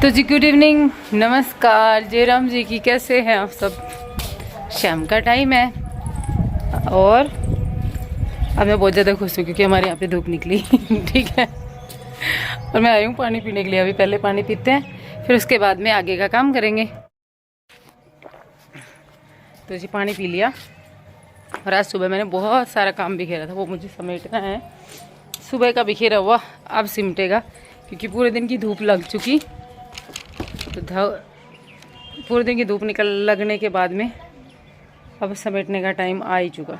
तो जी good evening, नमस्कार जयराम जी की, कैसे हैं आप सब। शाम का टाइम है और अब मैं बहुत ज़्यादा खुश हूँ क्योंकि हमारे यहाँ पे धूप निकली ठीक है। और मैं आई हूँ पानी पीने के लिए। अभी पहले पानी पीते हैं, फिर उसके बाद में आगे का काम करेंगे। तो जी पानी पी लिया। और आज सुबह मैंने बहुत सारा काम बिखेरा था, वो मुझे समेटना है। सुबह का बिखेरा हुआ अब सिमटेगा क्योंकि पूरे दिन की धूप लग चुकी। तो पूरे दिन की धूप लगने के बाद में अब समेटने का टाइम आ ही चुका।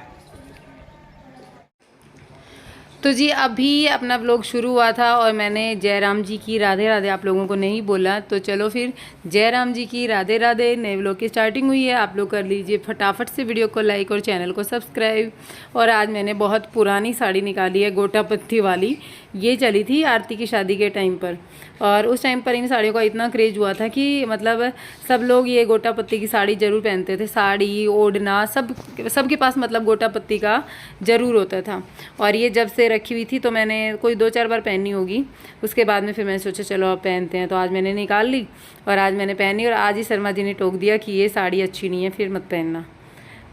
तो जी अभी अपना व्लॉग शुरू हुआ था और मैंने जयराम जी की राधे राधे आप लोगों को नहीं बोला, तो चलो फिर जयराम जी की राधे राधे। नए व्लॉग की स्टार्टिंग हुई है, आप लोग कर लीजिए फटाफट से वीडियो को लाइक और चैनल को सब्सक्राइब। और आज मैंने बहुत पुरानी साड़ी निकाली है, गोटा पत्ती वाली। ये चली थी आरती की शादी के टाइम पर, और उस टाइम पर इन साड़ियों का इतना क्रेज़ हुआ था कि मतलब सब लोग ये गोटा पत्ती की साड़ी ज़रूर पहनते थे। साड़ी ओढ़ना सबके पास मतलब गोटा पत्ती का ज़रूर होता था। और ये जब से रखी हुई थी तो मैंने कोई 2-4 बार पहनी होगी। उसके बाद में फिर मैंने सोचा चलो अब पहनते हैं, तो आज मैंने निकाल ली और आज मैंने पहनी। और आज ही शर्मा जी ने टोक दिया कि ये साड़ी अच्छी नहीं है, फिर मत पहनना।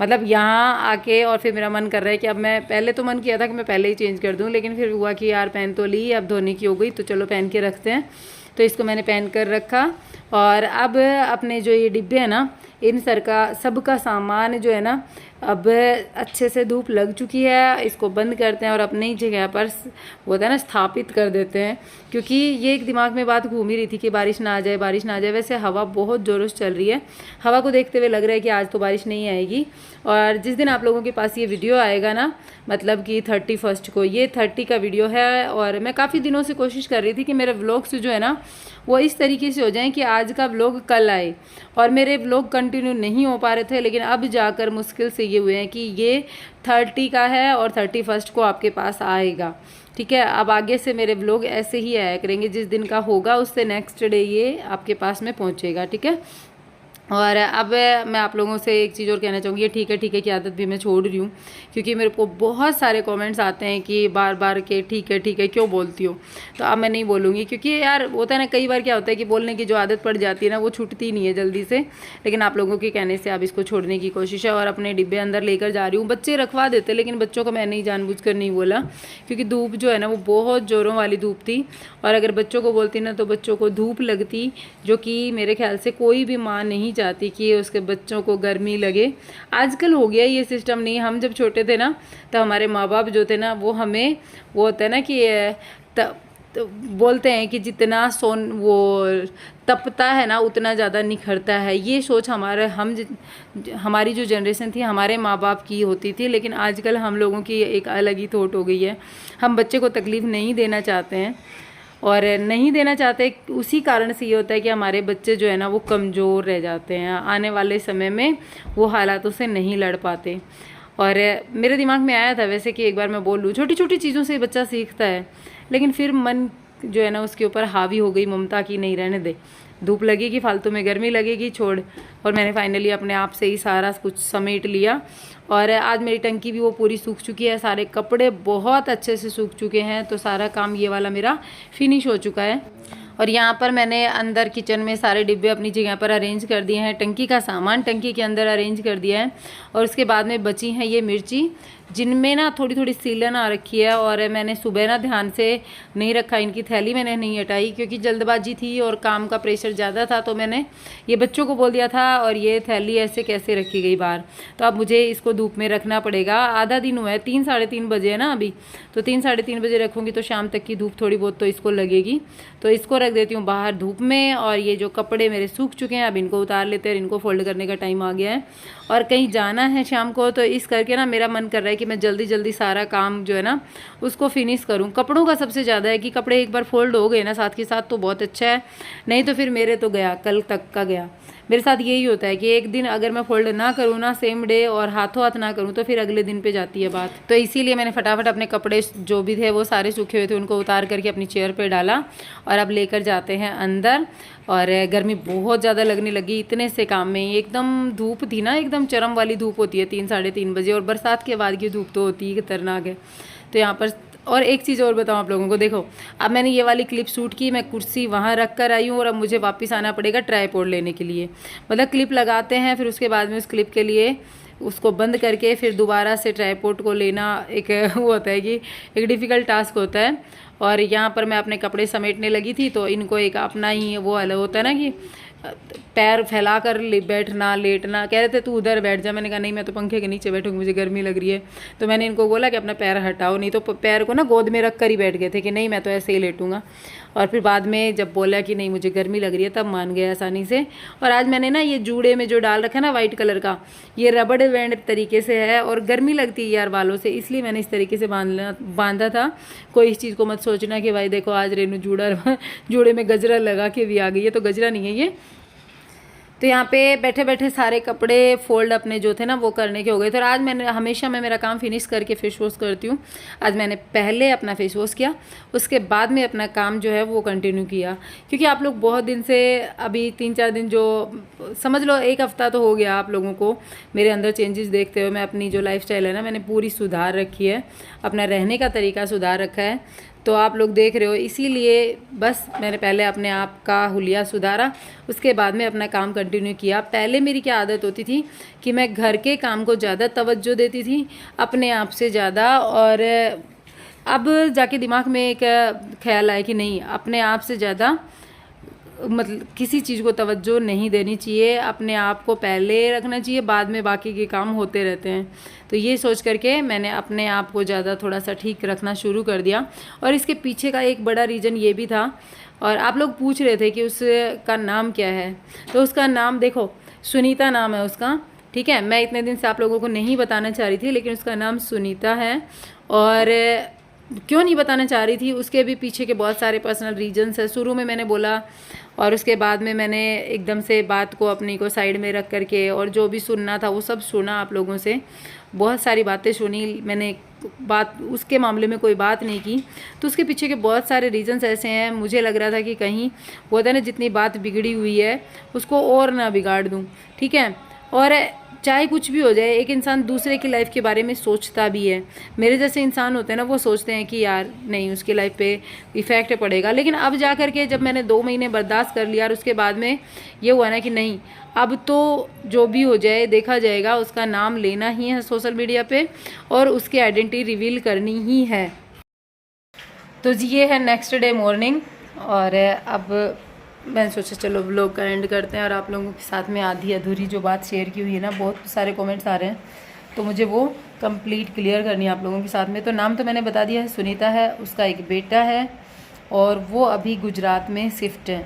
मतलब यहाँ आके और फिर मेरा मन कर रहा है कि अब मैं, पहले तो मन किया था कि मैं पहले ही चेंज कर दूँ, लेकिन फिर हुआ कि यार पहन तो ली, अब धोने की हो गई तो चलो पहन के रखते हैं। तो इसको मैंने पहन कर रखा। और अब अपने जो ये डिब्बे हैं ना, इन सब का सामान जो है ना, अब अच्छे से धूप लग चुकी है। इसको बंद करते हैं और अपनी ही जगह पर वो होता है ना, स्थापित कर देते हैं। क्योंकि ये एक दिमाग में बात घूम ही रही थी कि बारिश ना आ जाए, बारिश ना आ जाए। वैसे हवा बहुत ज़ोरों से चल रही है, हवा को देखते हुए लग रहा है कि आज तो बारिश नहीं आएगी। और जिस दिन आप लोगों के पास ये वीडियो आएगा ना, मतलब कि 31 को, ये 30 का वीडियो है। और मैं काफ़ी दिनों से कोशिश कर रही थी कि मेरे व्लॉग्स जो है ना वो इस तरीके से हो जाएं कि आज का व्लॉग कल आए। और मेरे व्लॉग कंटिन्यू नहीं हो पा रहे थे, लेकिन अब जाकर मुश्किल से ये हुए हैं कि ये 30 का है और 31 को आपके पास आएगा। ठीक है, अब आगे से मेरे व्लॉग ऐसे ही आया करेंगे, जिस दिन का होगा उससे नेक्स्ट डे ये आपके पास में पहुंचेगा। ठीक है। और अब मैं आप लोगों से एक चीज़ और कहना चाहूँगी, ये ठीक है की आदत भी मैं छोड़ रही हूँ। क्योंकि मेरे को बहुत सारे कमेंट्स आते हैं कि बार बार के ठीक है क्यों बोलती हो। तो अब मैं नहीं बोलूँगी, क्योंकि यार होता है ना, कई बार क्या होता है कि बोलने की जो आदत पड़ जाती है ना, वो छूटती नहीं है जल्दी से। लेकिन आप लोगों के कहने से अब इसको छोड़ने की कोशिश है और अपने डिब्बे अंदर लेकर जा रही हूँ। बच्चे रखवा देते, लेकिन बच्चों को मैंने ही जानबूझकर नहीं बोला, क्योंकि धूप जो है ना वो बहुत ज़ोरों वाली धूप थी। और अगर बच्चों को बोलती ना तो बच्चों को धूप लगती, जो कि मेरे ख्याल से कोई भी माँ नहीं चाहती कि उसके बच्चों को गर्मी लगे। आजकल हो गया ये सिस्टम नहीं। हम जब छोटे थे ना, तो हमारे माँ बाप जो थे ना, वो हमें, वो होता है ना कि तो बोलते हैं कि जितना वो तपता है ना उतना ज़्यादा निखरता है। ये सोच हमारी जो जनरेशन थी, हमारे माँ बाप की होती थी। लेकिन आजकल हम लोगों की एक अलग ही थॉट हो गई है। हम बच्चे को तकलीफ़ नहीं देना चाहते हैं, और नहीं देना चाहते उसी कारण से ये होता है कि हमारे बच्चे जो है ना वो कमज़ोर रह जाते हैं। आने वाले समय में वो हालातों से नहीं लड़ पाते। और मेरे दिमाग में आया था वैसे कि एक बार मैं बोल लूँ, छोटी छोटी चीज़ों से बच्चा सीखता है। लेकिन फिर मन जो है ना उसके ऊपर हावी हो गई ममता की, नहीं रहने दे, धूप लगेगी, फालतू में गर्मी लगेगी, छोड़। और मैंने फाइनली अपने आप से ही सारा कुछ समेट लिया। और आज मेरी टंकी भी वो पूरी सूख चुकी है, सारे कपड़े बहुत अच्छे से सूख चुके हैं। तो सारा काम ये वाला मेरा फिनिश हो चुका है। और यहाँ पर मैंने अंदर किचन में सारे डिब्बे अपनी जगह पर अरेंज कर दिए हैं। टंकी का सामान टंकी के अंदर अरेंज कर दिया है। और उसके बाद में बची हैं ये मिर्ची, जिनमें ना थोड़ी थोड़ी सीलन आ रखी है। और मैंने सुबह ना ध्यान से नहीं रखा, इनकी थैली मैंने नहीं हटाई क्योंकि जल्दबाजी थी और काम का प्रेशर ज़्यादा था। तो मैंने ये बच्चों को बोल दिया था और ये थैली ऐसे कैसे रखी गई बाहर। तो अब मुझे इसको धूप में रखना पड़ेगा। आधा दिन हुआ है, 3-3:30 बजे है ना अभी, तो 3-3:30 बजे रखूँगी तो शाम तक की धूप थोड़ी बहुत तो इसको लगेगी। तो इसको रख देती हूँ बाहर धूप में। और ये जो कपड़े मेरे सूख चुके हैं, अब इनको उतार लेते हैं। इनको फोल्ड करने का टाइम आ गया है और कहीं जाना है शाम को, तो इस करके ना मेरा मन कर रहा है कि मैं जल्दी जल्दी सारा काम जो है ना उसको फिनिश करूं। कपड़ों का सबसे ज़्यादा है कि कपड़े एक बार फोल्ड हो गए ना साथ के साथ तो बहुत अच्छा है, नहीं तो फिर मेरे तो गया, कल तक का गया। मेरे साथ यही होता है कि एक दिन अगर मैं फोल्ड ना करूँ ना सेम डे, और हाथों हाथ ना करूँ, तो फिर अगले दिन पे जाती है बात। तो इसीलिए मैंने फटाफट अपने कपड़े जो भी थे वो सारे सूखे हुए थे उनको उतार करके अपनी चेयर पे डाला। और अब लेकर जाते हैं अंदर। और गर्मी बहुत ज़्यादा लगने लगी इतने से काम में। एकदम धूप थी ना, एकदम चरम वाली धूप होती है 3-3:30 बजे, और बरसात के बाद की धूप तो होती है खतरनाक है। तो यहाँ पर और एक चीज़ और बताऊँ आप लोगों को, देखो अब मैंने ये वाली क्लिप शूट की, मैं कुर्सी वहाँ रख कर आई हूँ और अब मुझे वापस आना पड़ेगा ट्राइपॉड लेने के लिए। मतलब क्लिप लगाते हैं, फिर उसके बाद में उस क्लिप के लिए उसको बंद करके फिर दोबारा से ट्राइपॉड को लेना एक वो होता है कि एक डिफ़िकल्ट टास्क होता है। और यहाँ पर मैं अपने कपड़े समेटने लगी थी, तो इनको एक अपना ही वो अलग होता है ना कि पैर फैला कर बैठना, लेटना। कह रहे थे तू उधर बैठ जा, मैंने कहा नहीं मैं तो पंखे के नीचे बैठूंगी, मुझे गर्मी लग रही है। तो मैंने इनको बोला कि अपना पैर हटाओ, नहीं तो पैर को ना गोद में रख कर ही बैठ गए थे कि नहीं मैं तो ऐसे ही लेटूंगा। और फिर बाद में जब बोला कि नहीं मुझे गर्मी लग रही है तब मान गए आसानी से। और आज मैंने ना ये जूड़े में जो डाल रखा है ना वाइट कलर का, ये रबड़ बैंड तरीके से है और गर्मी लगती है यार बालों से, इसलिए मैंने इस तरीके से बांधा था। कोई इस चीज़ को मत सोचना कि भाई देखो आज रेनू जूड़े में गजरा लगा के भी आ गई है, तो गजरा नहीं है ये। तो यहाँ पे बैठे बैठे सारे कपड़े फोल्ड अपने जो थे ना वो करने के हो गए थे। और आज मैंने हमेशा मैं मेरा काम फिनिश करके फेस वॉश करती हूँ। आज मैंने पहले अपना फेस वॉश किया, उसके बाद में अपना काम जो है वो कंटिन्यू किया। क्योंकि आप लोग बहुत दिन से, अभी 3-4 दिन जो समझ लो 1 हफ्ता तो हो गया आप लोगों को मेरे अंदर चेंजेस देखते हुए। मैं अपनी जो लाइफस्टाइल है ना मैंने पूरी सुधार रखी है, अपना रहने का तरीका सुधार रखा है, तो आप लोग देख रहे हो। इसीलिए बस मैंने पहले अपने आप का हुलिया सुधारा, उसके बाद में अपना काम कंटिन्यू किया। पहले मेरी क्या आदत होती थी कि मैं घर के काम को ज़्यादा तवज्जो देती थी अपने आप से ज़्यादा। और अब जाके दिमाग में एक ख्याल आया कि नहीं, अपने आप से ज़्यादा मतलब किसी चीज़ को तवज्जो नहीं देनी चाहिए, अपने आप को पहले रखना चाहिए, बाद में बाकी के काम होते रहते हैं। तो ये सोच करके मैंने अपने आप को ज़्यादा थोड़ा सा ठीक रखना शुरू कर दिया। और इसके पीछे का एक बड़ा रीज़न ये भी था, और आप लोग पूछ रहे थे कि उसका नाम क्या है, तो उसका नाम देखो सुनीता नाम है उसका, ठीक है। मैं इतने दिन से आप लोगों को नहीं बताना चाह रही थी, लेकिन उसका नाम सुनीता है। और क्यों नहीं बताना चाह रही थी, उसके भी पीछे के बहुत सारे पर्सनल रीजंस है। शुरू में मैंने बोला और उसके बाद में मैंने एकदम से बात को अपनी को साइड में रख करके और जो भी सुनना था वो सब सुना, आप लोगों से बहुत सारी बातें सुनी मैंने, बात उसके मामले में कोई बात नहीं की। तो उसके पीछे के बहुत सारे रीजंस ऐसे हैं, मुझे लग रहा था कि कहीं वो होता है ना जितनी बात बिगड़ी हुई है उसको और ना बिगाड़ दूँ, ठीक है। और चाहे कुछ भी हो जाए, एक इंसान दूसरे की लाइफ के बारे में सोचता भी है। मेरे जैसे इंसान होते हैं ना, वो सोचते हैं कि यार नहीं उसकी लाइफ पे इफ़ेक्ट पड़ेगा। लेकिन अब जा कर के जब मैंने 2 महीने बर्दाश्त कर लिया और उसके बाद में ये हुआ ना कि नहीं अब तो जो भी हो जाए देखा जाएगा, उसका नाम लेना ही है सोशल मीडिया पे और उसकी आइडेंटिटी रिवील करनी ही है। तो जी ये है नेक्स्ट डे मॉर्निंग, और अब मैंने सोचा चलो व्लॉग का एंड करते हैं। और आप लोगों के साथ में आधी अधूरी जो बात शेयर की हुई है ना, बहुत सारे कमेंट्स आ रहे हैं, तो मुझे वो कंप्लीट क्लियर करनी है आप लोगों के साथ में। तो नाम तो मैंने बता दिया है, सुनीता है, उसका एक बेटा है और वो अभी गुजरात में शिफ्ट है,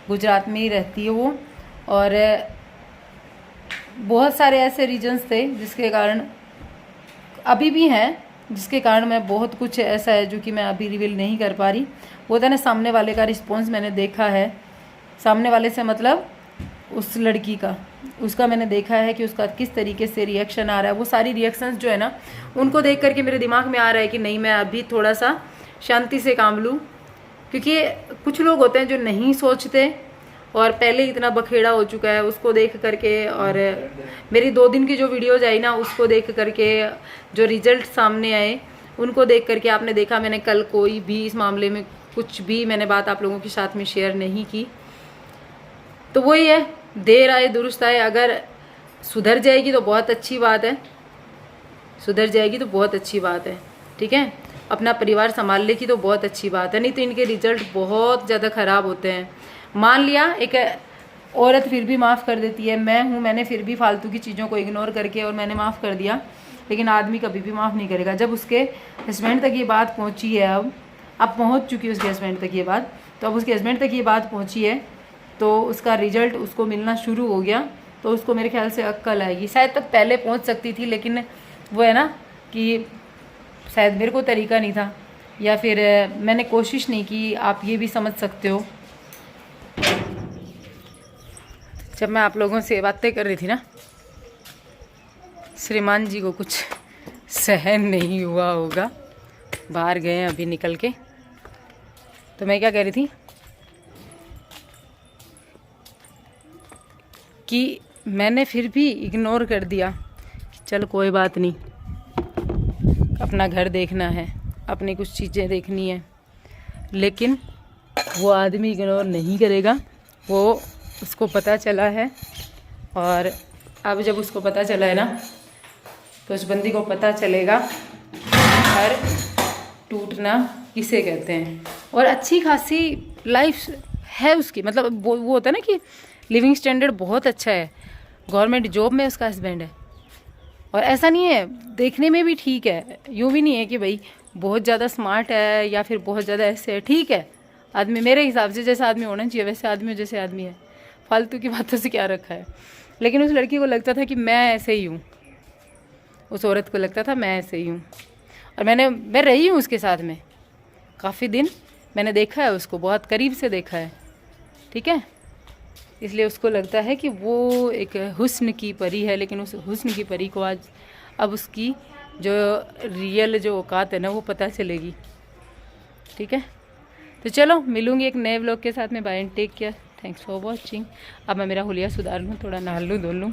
गुजरात में ही रहती है वो। और बहुत सारे ऐसे रीजंस थे जिसके कारण, अभी भी हैं, जिसके कारण मैं बहुत कुछ ऐसा है जो कि मैं अभी रिवील नहीं कर पा रही। वो था ना सामने वाले का रिस्पॉन्स मैंने देखा है, सामने वाले से मतलब उस लड़की का, उसका मैंने देखा है कि उसका किस तरीके से रिएक्शन आ रहा है। वो सारी रिएक्शंस जो है ना उनको देख करके मेरे दिमाग में आ रहा है कि नहीं मैं अभी थोड़ा सा शांति से काम लूँ। क्योंकि कुछ लोग होते हैं जो नहीं सोचते और पहले इतना बखेड़ा हो चुका है उसको देख करके। और मेरी 2 दिन की जो वीडियोज आई ना उसको देख करके जो रिजल्ट सामने आए उनको देख करके, आपने देखा मैंने कल कोई भी इस मामले में कुछ भी मैंने बात आप लोगों के साथ में शेयर नहीं की। तो वही है, देर आए दुरुस्त आए। अगर सुधर जाएगी तो बहुत अच्छी बात है, सुधर जाएगी तो बहुत अच्छी बात है, ठीक है। अपना परिवार संभाल लेगी तो बहुत अच्छी बात है, नहीं तो इनके रिजल्ट बहुत ज़्यादा ख़राब होते हैं। मान लिया एक औरत फिर भी माफ़ कर देती है, मैं हूँ, मैंने फिर भी फालतू की चीज़ों को इग्नोर करके और मैंने माफ़ कर दिया, लेकिन आदमी कभी भी माफ़ नहीं करेगा। जब उसके हस्बैंड तक ये बात पहुँची है, अब पहुँच चुकी है उसके हस्बैंड तक ये बात, तो अब उसके हस्बैंड तक ये बात पहुँची है तो उसका रिजल्ट उसको मिलना शुरू हो गया, तो उसको मेरे ख्याल से अक्ल आएगी। शायद तक पहले पहुँच सकती थी, लेकिन वो है ना कि शायद मेरे को तरीका नहीं था या फिर मैंने कोशिश नहीं की, आप ये भी समझ सकते हो। जब मैं आप लोगों से बातें कर रही थी ना, श्रीमान जी को कुछ सहन नहीं हुआ होगा, बाहर गए हैं अभी निकल के। तो मैं क्या कह रही थी कि मैंने फिर भी इग्नोर कर दिया, चल कोई बात नहीं, अपना घर देखना है, अपनी कुछ चीज़ें देखनी है, लेकिन वो आदमी इग्नोर नहीं करेगा। वो उसको पता चला है, और अब जब उसको पता चला है ना, तो उस बंदी को पता चलेगा घर टूटना किसे कहते हैं। और अच्छी खासी लाइफ है उसकी, मतलब वो होता है ना कि लिविंग स्टैंडर्ड बहुत अच्छा है, गवर्नमेंट जॉब में उसका हस्बैंड है। और ऐसा नहीं है, देखने में भी ठीक है, यूँ भी नहीं है कि भाई बहुत ज़्यादा स्मार्ट है या फिर बहुत ज़्यादा ऐसे है। ठीक है, आदमी मेरे हिसाब से जैसा आदमी होना चाहिए वैसे आदमी जैसे आदमी है, फालतू की बातों से क्या रखा है। लेकिन उस लड़की को लगता था कि मैं ऐसे ही हूँ, उस औरत को लगता था मैं ऐसे ही हूँ। और मैं रही हूँ उसके साथ में काफ़ी दिन, मैंने देखा है उसको, बहुत करीब से देखा है, ठीक है। इसलिए उसको लगता है कि वो एक हुस्न की परी है, लेकिन उस हुस्न की परी को आज अब उसकी जो रियल जो औकात है ना वो पता चलेगी, ठीक है। तो चलो मिलूँगी एक नए व्लॉग के साथ में। Bye and take care, thanks for watching. अब मैं मेरा हुलिया सुधार लूँ, थोड़ा नहा लूँ, धो लूँ।